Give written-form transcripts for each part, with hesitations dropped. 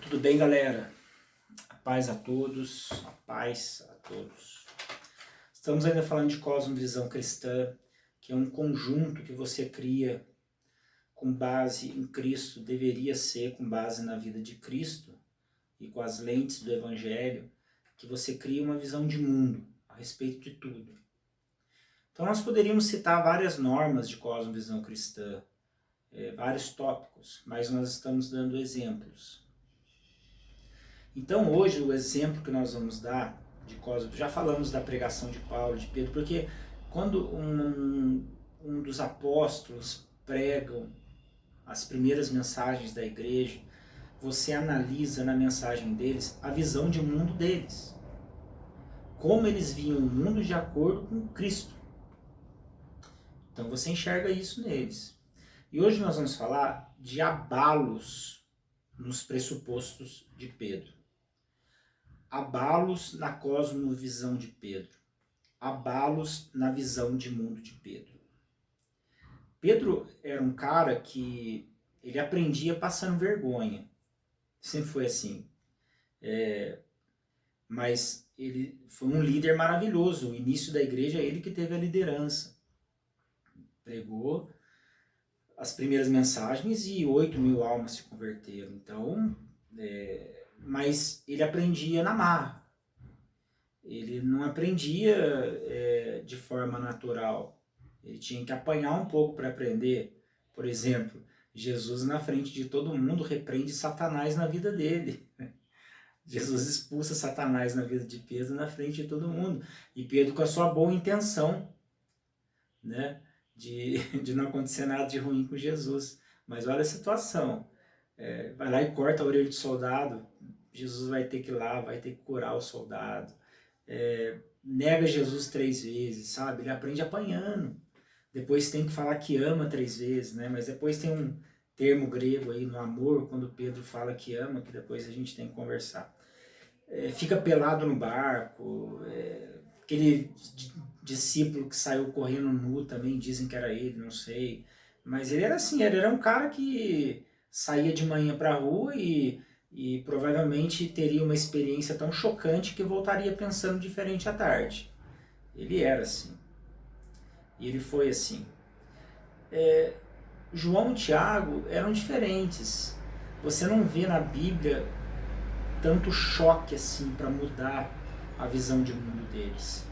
Tudo bem, galera? A paz a todos, a paz a todos. Estamos ainda falando de cosmovisão cristã, que é um conjunto que você cria com base em Cristo, deveria ser com base na vida de Cristo e com as lentes do Evangelho, que você cria uma visão de mundo a respeito de tudo. Então nós poderíamos citar várias normas de cosmovisão cristã, vários tópicos, mas nós estamos dando exemplos. Então hoje o exemplo que nós vamos dar de Cosmo, já falamos da pregação de Paulo, de Pedro, porque quando um dos apóstolos pregam as primeiras mensagens da igreja, você analisa na mensagem deles a visão de mundo deles. Como eles viam o mundo de acordo com Cristo. Então você enxerga isso neles. E hoje nós vamos falar de abalos nos pressupostos de Pedro. Abalos na cosmovisão de Pedro. Abalos na visão de mundo de Pedro. Pedro era um cara que ele aprendia passando vergonha. Sempre foi assim. Mas ele foi um líder maravilhoso. O início da igreja é ele que teve a liderança. Pregou as primeiras mensagens e 8.000 almas se converteram. Então, mas ele aprendia na marra. Ele não aprendia de forma natural. Ele tinha que apanhar um pouco para aprender. Por exemplo, Jesus na frente de todo mundo repreende Satanás na vida dele. Jesus expulsa Satanás na vida de Pedro na frente de todo mundo. E Pedro com a sua boa intenção, né, de não acontecer nada de ruim com Jesus. Mas olha a situação. Vai lá e corta a orelha do soldado. Jesus vai ter que ir lá, vai ter que curar o soldado. Nega Jesus 3 vezes, sabe? Ele aprende apanhando. Depois tem que falar que ama 3 vezes, né? Mas depois tem um termo grego aí no amor, quando Pedro fala que ama, que depois a gente tem que conversar. Fica pelado no barco, aquele discípulo que saiu correndo nu também, dizem que era ele, não sei. Mas ele era assim, ele era um cara que saía de manhã pra rua e provavelmente teria uma experiência tão chocante que voltaria pensando diferente à tarde. Ele era assim. E ele foi assim. João e Tiago eram diferentes. Você não vê na Bíblia tanto choque assim para mudar a visão de mundo deles.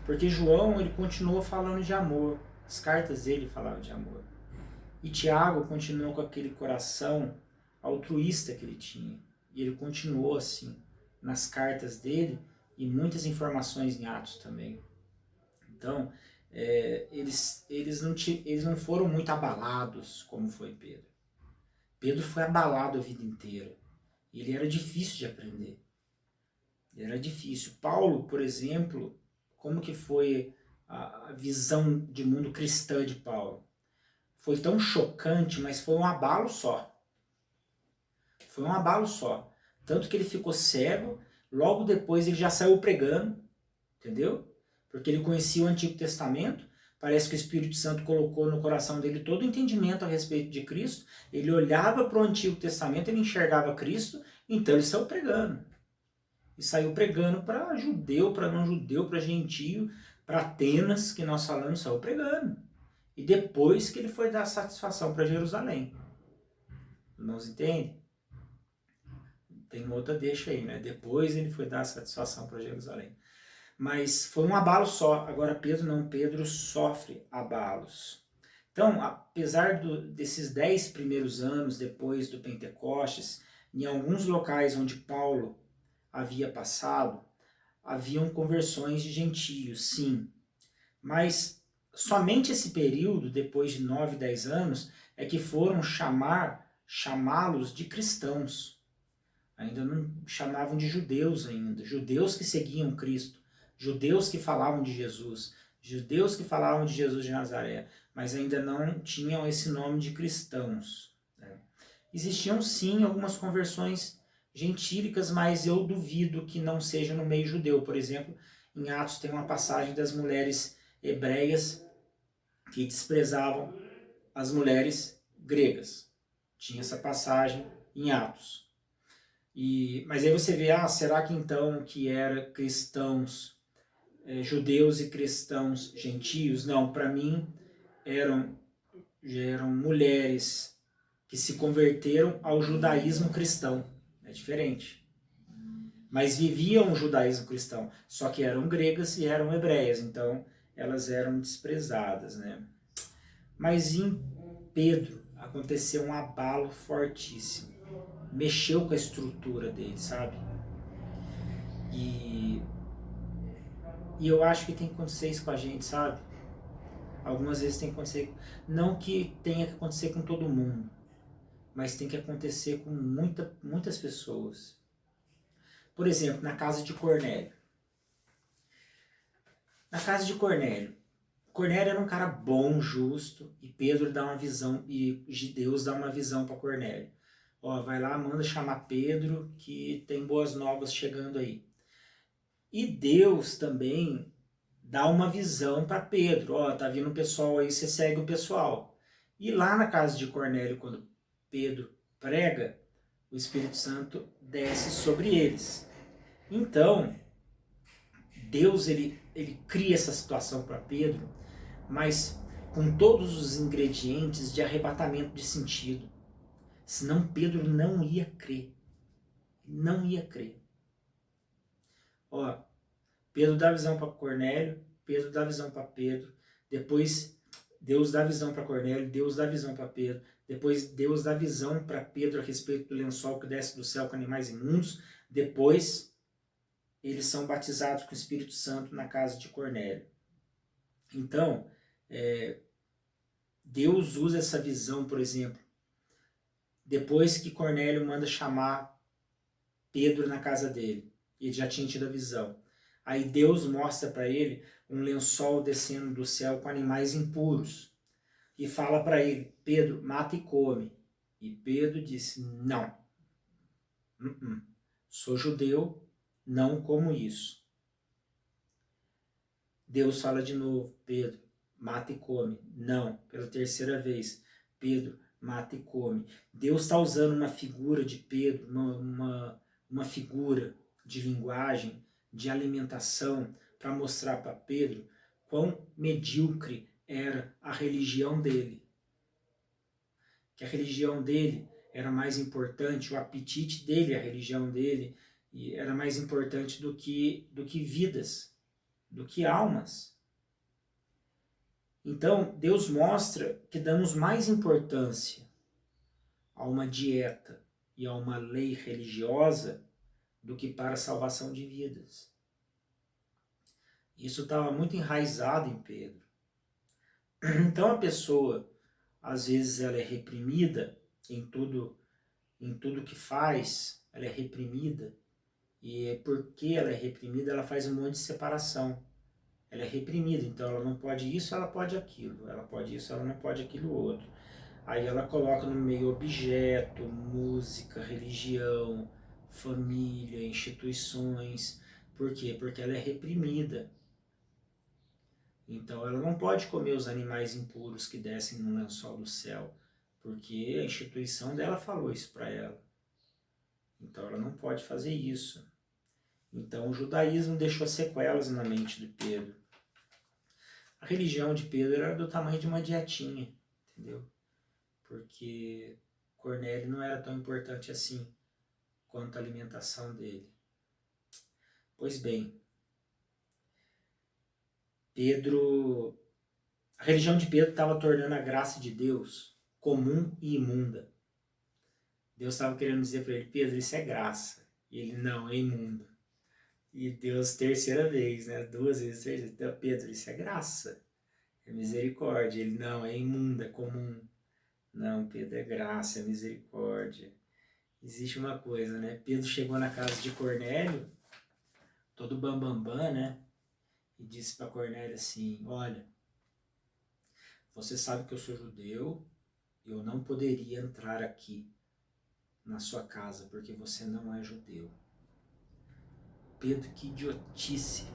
Porque João, ele continuou falando de amor. As cartas dele falavam de amor. E Tiago continuou com aquele coração altruísta que ele tinha. E ele continuou assim nas cartas dele e muitas informações em Atos também. Então, eles não foram muito abalados como foi Pedro. Pedro foi abalado a vida inteira. E ele era difícil de aprender. Ele era difícil. Paulo, por exemplo, como que foi a visão de mundo cristã de Paulo? Foi tão chocante, mas foi um abalo só. Foi um abalo só. Tanto que ele ficou cego, logo depois ele já saiu pregando, entendeu? Porque ele conhecia o Antigo Testamento, parece que o Espírito Santo colocou no coração dele todo o entendimento a respeito de Cristo, ele olhava para o Antigo Testamento, ele enxergava Cristo, então ele saiu pregando. E saiu pregando para judeu, para não judeu, para gentio, para Atenas, que nós falamos, saiu pregando. E depois que ele foi dar satisfação para Jerusalém. Irmãos, entendem? Tem uma outra deixa aí, né? Depois ele foi dar satisfação para Jerusalém. Mas foi um abalo só. Agora Pedro não, Pedro sofre abalos. Então, apesar desses 10 primeiros anos depois do Pentecostes, em alguns locais onde Paulo havia passado, haviam conversões de gentios, sim. Mas somente esse período, depois de 9, 10 anos, é que foram chamá-los de cristãos. Ainda não chamavam de judeus ainda. Judeus que seguiam Cristo. Judeus que falavam de Jesus. Judeus que falavam de Jesus de Nazaré. Mas ainda não tinham esse nome de cristãos. Existiam sim algumas conversões gentílicas, mas eu duvido que não seja no meio judeu. Por exemplo, em Atos tem uma passagem das mulheres hebreias que desprezavam as mulheres gregas. Tinha essa passagem em Atos. Mas aí você vê, será que então que era cristãos, judeus e cristãos gentios? Não, para mim eram mulheres que se converteram ao judaísmo cristão. É diferente. Mas viviam o judaísmo cristão, só que eram gregas e eram hebreias, então elas eram desprezadas, né? Mas em Pedro aconteceu um abalo fortíssimo. Mexeu com a estrutura dele, sabe? E eu acho que tem que acontecer isso com a gente, sabe? Algumas vezes tem que acontecer, não que tenha que acontecer com todo mundo, mas tem que acontecer com muitas pessoas. Por exemplo, na casa de Cornélio. Na casa de Cornélio. Cornélio era um cara bom, justo, e Pedro dá uma visão, e Deus dá uma visão para Cornélio. Vai lá, manda chamar Pedro, que tem boas novas chegando aí. E Deus também dá uma visão para Pedro. Tá vindo um pessoal aí, você segue o pessoal. E lá na casa de Cornélio, quando Pedro prega, o Espírito Santo desce sobre eles. Então, Deus ele cria essa situação para Pedro, mas com todos os ingredientes de arrebatamento de sentido. Senão Pedro não ia crer. Não ia crer. Pedro dá visão para Cornélio, Pedro dá visão para Pedro, depois Deus dá visão para Cornélio, Deus dá visão para Pedro, depois Deus dá visão para Pedro a respeito do lençol que desce do céu com animais imundos, depois eles são batizados com o Espírito Santo na casa de Cornélio. Então, Deus usa essa visão, por exemplo, depois que Cornélio manda chamar Pedro na casa dele, ele já tinha tido a visão. Aí Deus mostra para ele um lençol descendo do céu com animais impuros e fala para ele, Pedro, mata e come. E Pedro disse, não, sou judeu, não como isso. Deus fala de novo, Pedro, mata e come. Não, pela terceira vez, Pedro, mata e come. Deus está usando uma figura de Pedro, uma figura de linguagem, de alimentação, para mostrar para Pedro quão medíocre era a religião dele. Que a religião dele era mais importante, o apetite dele, a religião dele, era mais importante do que vidas, do que almas. Então, Deus mostra que damos mais importância a uma dieta e a uma lei religiosa do que para a salvação de vidas. Isso estava muito enraizado em Pedro. Então a pessoa, às vezes, ela é reprimida em tudo que faz, ela é reprimida, e porque ela é reprimida, ela faz um monte de separação. Ela é reprimida, então ela não pode isso, ela pode aquilo. Ela pode isso, ela não pode aquilo outro. Aí ela coloca no meio objeto, música, religião, família, instituições. Por quê? Porque ela é reprimida. Então ela não pode comer os animais impuros que descem no lençol do céu, porque a instituição dela falou isso para ela. Então ela não pode fazer isso. Então o judaísmo deixou sequelas na mente de Pedro. A religião de Pedro era do tamanho de uma dietinha, entendeu? Porque Cornélio não era tão importante assim quanto a alimentação dele. Pois bem, a religião de Pedro estava tornando a graça de Deus comum e imunda. Deus estava querendo dizer para ele, Pedro, isso é graça. E ele, não, é imundo. E Deus, terceira vez, né? 2 vezes, 3 vezes, então, Pedro, isso é graça, é misericórdia. Ele, não, é imundo, é comum. Não, Pedro, é graça, é misericórdia. Existe uma coisa, né? Pedro chegou na casa de Cornélio, todo bambambam, né? E disse para Cornélio assim, olha, você sabe que eu sou judeu, eu não poderia entrar aqui na sua casa, porque você não é judeu. Pedro, que idiotice,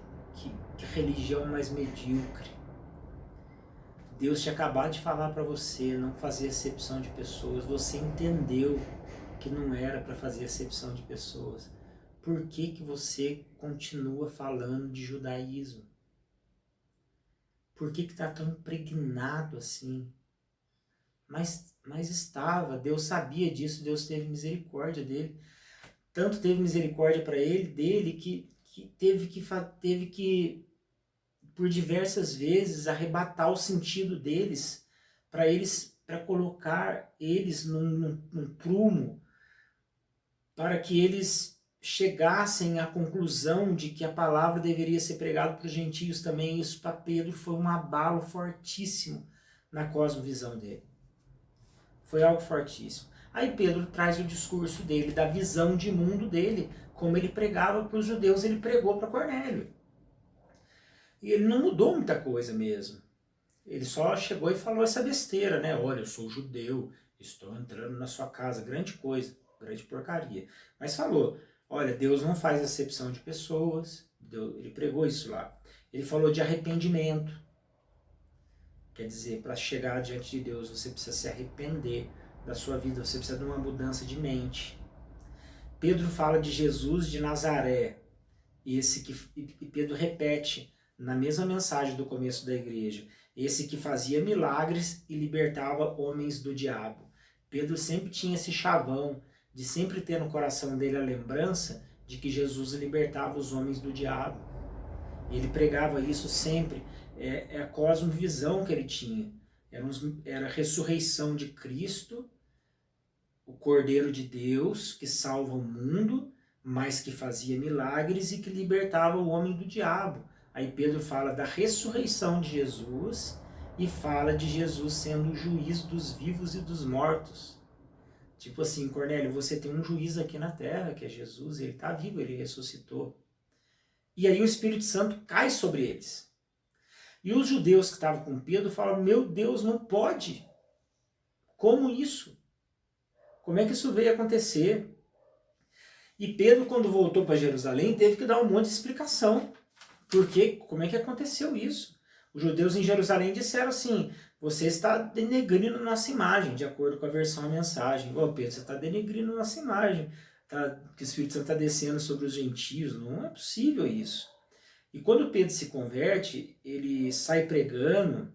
que religião mais medíocre. Deus tinha acabado de falar para você não fazer acepção de pessoas, você entendeu que não era para fazer acepção de pessoas, por que que você continua falando de judaísmo? Por que que está tão impregnado assim? Mas estava, Deus sabia disso, Deus teve misericórdia dele. Tanto teve misericórdia para ele, dele, que teve que, por diversas vezes, arrebatar o sentido deles, para colocar eles num prumo, para que eles chegassem à conclusão de que a palavra deveria ser pregada para os gentios também. Isso para Pedro foi um abalo fortíssimo na cosmovisão dele. Foi algo fortíssimo. Aí Pedro traz o discurso dele, da visão de mundo dele, como ele pregava para os judeus, ele pregou para Cornélio. E ele não mudou muita coisa mesmo. Ele só chegou e falou essa besteira, né? Olha, eu sou judeu, estou entrando na sua casa, grande coisa, grande porcaria. Mas falou, olha, Deus não faz acepção de pessoas, ele pregou isso lá. Ele falou de arrependimento. Quer dizer, para chegar diante de Deus, você precisa se arrepender da sua vida, você precisa de uma mudança de mente. Pedro fala de Jesus de Nazaré, e Pedro repete na mesma mensagem do começo da igreja, esse que fazia milagres e libertava homens do diabo. Pedro sempre tinha esse chavão de sempre ter no coração dele a lembrança de que Jesus libertava os homens do diabo. Ele pregava isso sempre. É a cosmovisão que ele tinha. Era a ressurreição de Cristo, o Cordeiro de Deus que salva o mundo, mas que fazia milagres e que libertava o homem do diabo. Aí Pedro fala da ressurreição de Jesus e fala de Jesus sendo o juiz dos vivos e dos mortos. Tipo assim, Cornélio, você tem um juiz aqui na terra, que é Jesus, ele está vivo, ele ressuscitou. E aí o Espírito Santo cai sobre eles. E os judeus que estavam com Pedro falam, meu Deus, não pode. Como isso? Como é que isso veio acontecer? E Pedro, quando voltou para Jerusalém, teve que dar um monte de explicação. Como é que aconteceu isso? Os judeus em Jerusalém disseram assim, você está denegrindo nossa imagem, de acordo com a versão da mensagem. Ô Pedro, você está denegrindo nossa imagem, que o Espírito Santo está descendo sobre os gentios. Não é possível isso. E quando Pedro se converte, ele sai pregando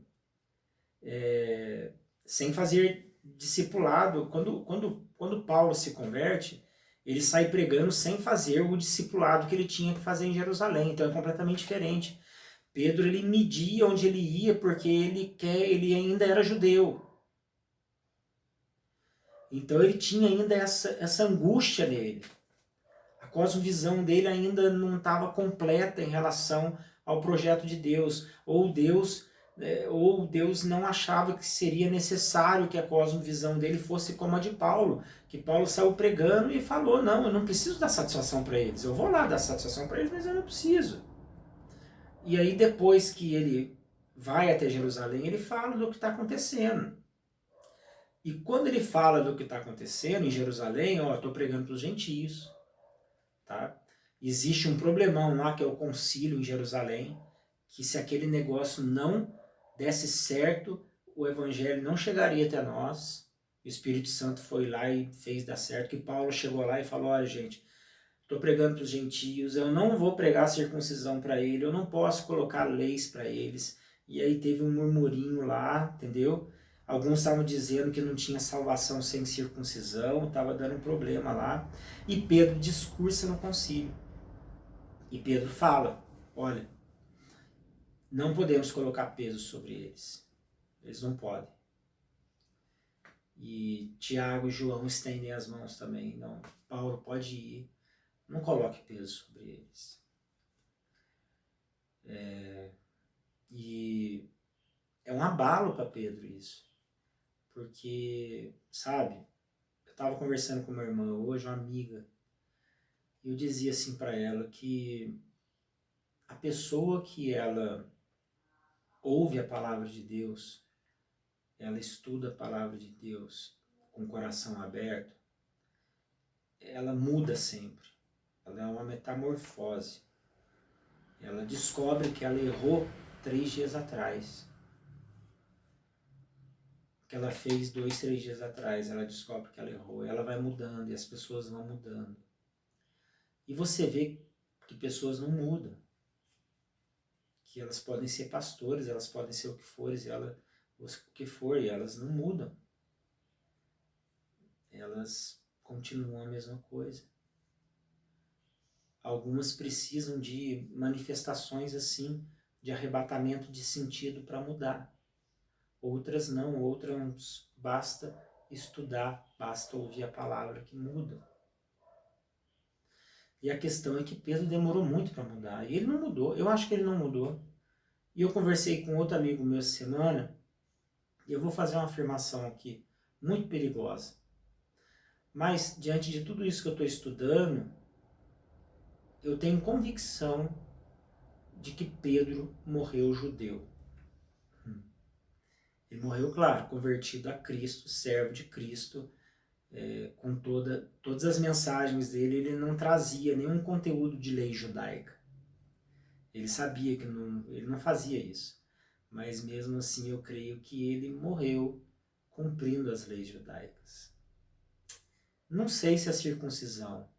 sem fazer discipulado. Quando Paulo se converte, ele sai pregando sem fazer o discipulado que ele tinha que fazer em Jerusalém. Então é completamente diferente. Pedro, ele media onde ele ia porque ele ainda era judeu. Então ele tinha ainda essa angústia nele. A cosmovisão dele ainda não estava completa em relação ao projeto de Deus. Ou Deus não achava que seria necessário que a cosmovisão dele fosse como a de Paulo. Que Paulo saiu pregando e falou, não, eu não preciso dar satisfação para eles. Eu vou lá dar satisfação para eles, mas eu não preciso. E aí depois que ele vai até Jerusalém, ele fala do que está acontecendo. E quando ele fala do que está acontecendo em Jerusalém, estou pregando para os gentios. Tá? Existe um problemão lá, que é o concílio em Jerusalém, que se aquele negócio não desse certo, o evangelho não chegaria até nós. O Espírito Santo foi lá e fez dar certo, que Paulo chegou lá e falou, olha gente, estou pregando para os gentios, eu não vou pregar circuncisão para ele, eu não posso colocar leis para eles. E aí teve um murmurinho lá, entendeu? Alguns estavam dizendo que não tinha salvação sem circuncisão, estava dando um problema lá. E Pedro discursa no concílio. E Pedro fala, olha, não podemos colocar peso sobre eles. Eles não podem. E Tiago e João estendem as mãos também. Não, Paulo pode ir. Não coloque peso sobre eles. E é um abalo para Pedro isso. Porque, sabe, eu estava conversando com uma irmã hoje, uma amiga, e eu dizia assim para ela que a pessoa que ela ouve a palavra de Deus, ela estuda a palavra de Deus com o coração aberto, ela muda sempre. Ela é uma metamorfose. Ela descobre que ela errou 3 dias atrás. que ela fez 2, 3 dias atrás, ela descobre que ela errou, ela vai mudando e as pessoas vão mudando. E você vê que pessoas não mudam, que elas podem ser pastores, elas podem ser o que for, e elas não mudam. Elas continuam a mesma coisa. Algumas precisam de manifestações assim, de arrebatamento de sentido para mudar. Outras não, outras basta estudar, basta ouvir a palavra que muda. E a questão é que Pedro demorou muito para mudar. E ele não mudou, eu acho que ele não mudou. E eu conversei com outro amigo meu essa semana, e eu vou fazer uma afirmação aqui, muito perigosa. Mas, diante de tudo isso que eu estou estudando, eu tenho convicção de que Pedro morreu judeu. Ele morreu, claro, convertido a Cristo, servo de Cristo, com todas as mensagens dele, ele não trazia nenhum conteúdo de lei judaica. Ele sabia que ele não fazia isso. Mas mesmo assim eu creio que ele morreu cumprindo as leis judaicas. Não sei se a circuncisão,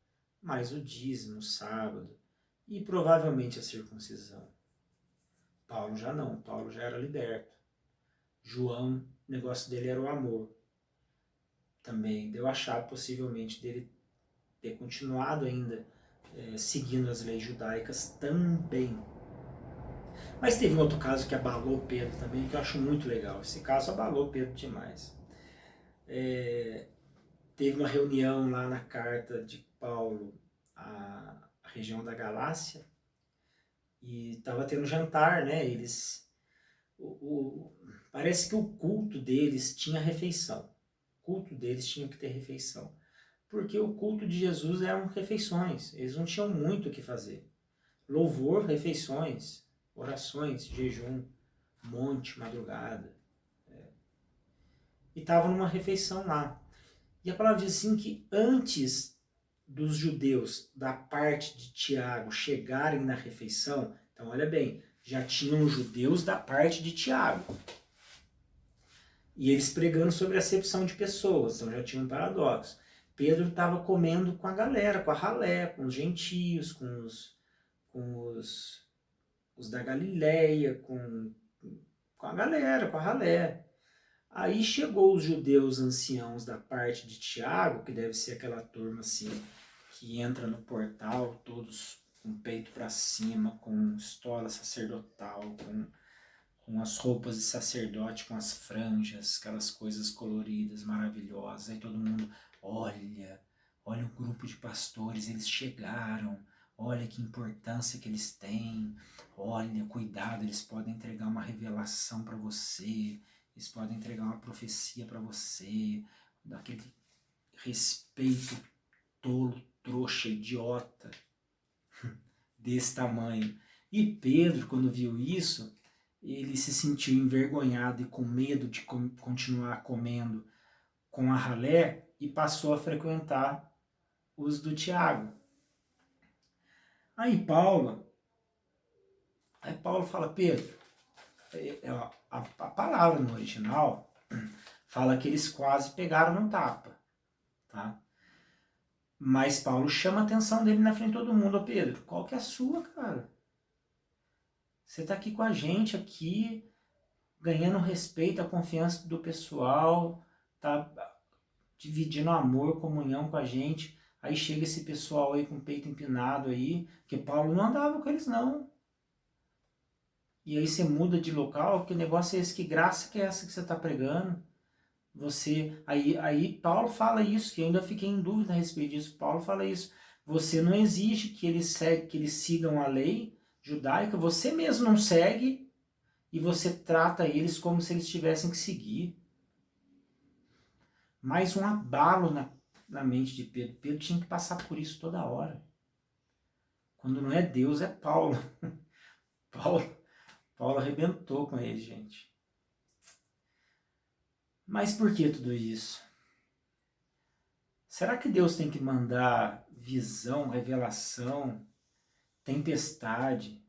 mas o dízimo, o sábado e provavelmente a circuncisão. Paulo já não, Paulo já era liberto. João, o negócio dele era o amor. Também deu achar possivelmente dele ter continuado ainda seguindo as leis judaicas também. Mas teve um outro caso que abalou Pedro também, que eu acho muito legal. Esse caso abalou Pedro demais. Teve uma reunião lá na carta de Paulo à região da Galácia, e estava tendo jantar, né? Parece que o culto deles tinha refeição. O culto deles tinha que ter refeição. Porque o culto de Jesus eram refeições. Eles não tinham muito o que fazer. Louvor, refeições, orações, jejum, monte, madrugada. E estavam numa refeição lá. E a palavra diz assim que antes dos judeus da parte de Tiago chegarem na refeição, então olha bem, já tinham judeus da parte de Tiago. E eles pregando sobre a acepção de pessoas, então já tinha um paradoxo. Pedro estava comendo com a galera, com a ralé, com os gentios, com os da Galileia, com a galera, com a ralé. Aí chegou os judeus anciãos da parte de Tiago, que deve ser aquela turma assim, que entra no portal, todos com o peito para cima, com estola sacerdotal, com as roupas de sacerdote, com as franjas, aquelas coisas coloridas, maravilhosas. Aí todo mundo, olha o grupo de pastores, eles chegaram, olha que importância que eles têm, olha, cuidado, eles podem entregar uma revelação para você, eles podem entregar uma profecia para você, daquele respeito tolo, trouxa, idiota, desse tamanho. E Pedro, quando viu isso, ele se sentiu envergonhado e com medo de continuar comendo com a ralé e passou a frequentar os do Tiago. Aí Paulo fala, Pedro, a palavra no original fala que eles quase pegaram no tapa, tá? Mas Paulo chama a atenção dele na frente de todo mundo. Ô Pedro, qual que é a sua, cara? Você tá aqui com a gente, aqui, ganhando respeito, a confiança do pessoal, tá dividindo amor, comunhão com a gente. Aí chega esse pessoal aí com o peito empinado aí, que Paulo não andava com eles não. E aí você muda de local, que negócio é esse? Que graça que é essa que você está pregando? Aí Paulo fala isso, que eu ainda fiquei em dúvida a respeito disso. Paulo fala isso. Você não exige que eles sigam a lei judaica, você mesmo não segue e você trata eles como se eles tivessem que seguir. Mais um abalo na mente de Pedro. Pedro tinha que passar por isso toda hora. Quando não é Deus, é Paulo. Paulo arrebentou com ele, gente. Mas por que tudo isso? Será que Deus tem que mandar visão, revelação, tempestade,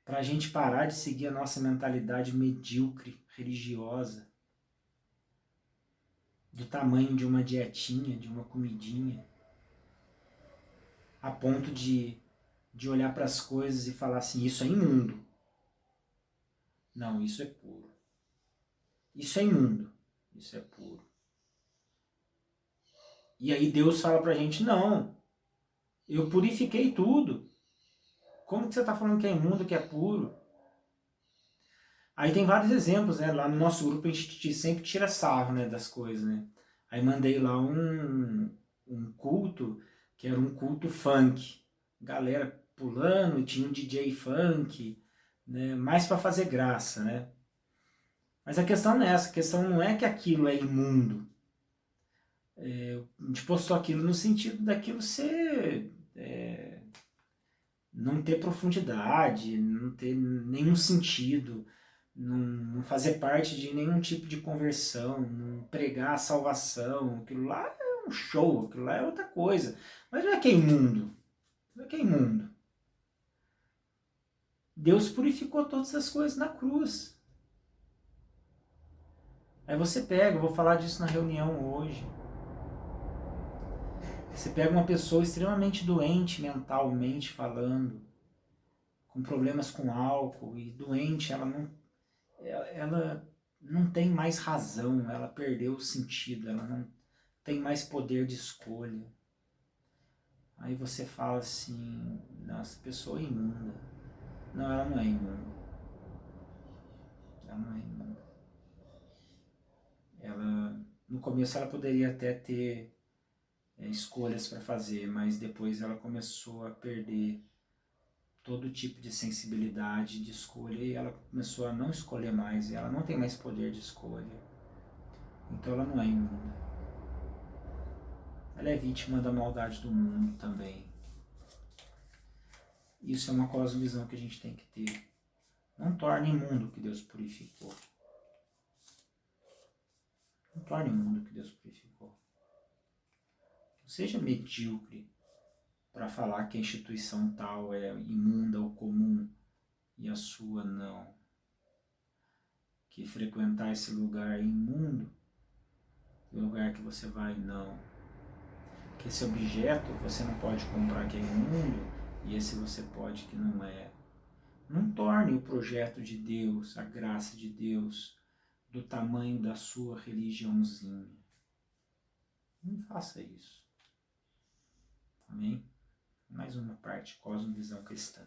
para a gente parar de seguir a nossa mentalidade medíocre, religiosa, do tamanho de uma dietinha, de uma comidinha, a ponto de olhar para as coisas e falar assim, isso é imundo. Não, isso é puro. Isso é imundo, isso é puro. E aí Deus fala pra gente, não, eu purifiquei tudo. Como que você está falando que é imundo, que é puro? Aí tem vários exemplos, né? Lá no nosso grupo a gente sempre tira sarro, né, das coisas, né? Aí mandei lá um culto, que era um culto funk. Galera pulando, tinha um DJ funk, né? Mais para fazer graça, né? Mas a questão não é essa, a questão não é que aquilo é imundo. A gente postou aquilo no sentido daquilo ser... não ter profundidade, não ter nenhum sentido, não fazer parte de nenhum tipo de conversão, não pregar a salvação. Aquilo lá é um show, aquilo lá é outra coisa. Mas não é que é imundo. Não é que é imundo. Deus purificou todas as coisas na cruz. Aí você pega, eu vou falar disso na reunião hoje. Você pega uma pessoa extremamente doente mentalmente falando, com problemas com álcool, e doente, ela não tem mais razão, ela perdeu o sentido, ela não tem mais poder de escolha. Aí você fala assim, nossa, pessoa é imunda. Não, ela não é imunda. Ela não é imunda. Ela, no começo ela poderia até ter escolhas para fazer, mas depois ela começou a perder todo tipo de sensibilidade de escolha e ela começou a não escolher mais, e ela não tem mais poder de escolha. Então ela não é imunda. Ela é vítima da maldade do mundo também. Isso é uma cosmovisão que a gente tem que ter. Não torne imundo o que Deus purificou. Não torne imundo o que Deus purificou. Não seja medíocre para falar que a instituição tal é imunda ou comum e a sua não. Que frequentar esse lugar é imundo e o lugar que você vai não. Que esse objeto você não pode comprar que é imundo e esse você pode que não é. Não torne o projeto de Deus, a graça de Deus, do tamanho da sua religiãozinha. Não faça isso. Amém? Mais uma parte, cosmovisão cristã.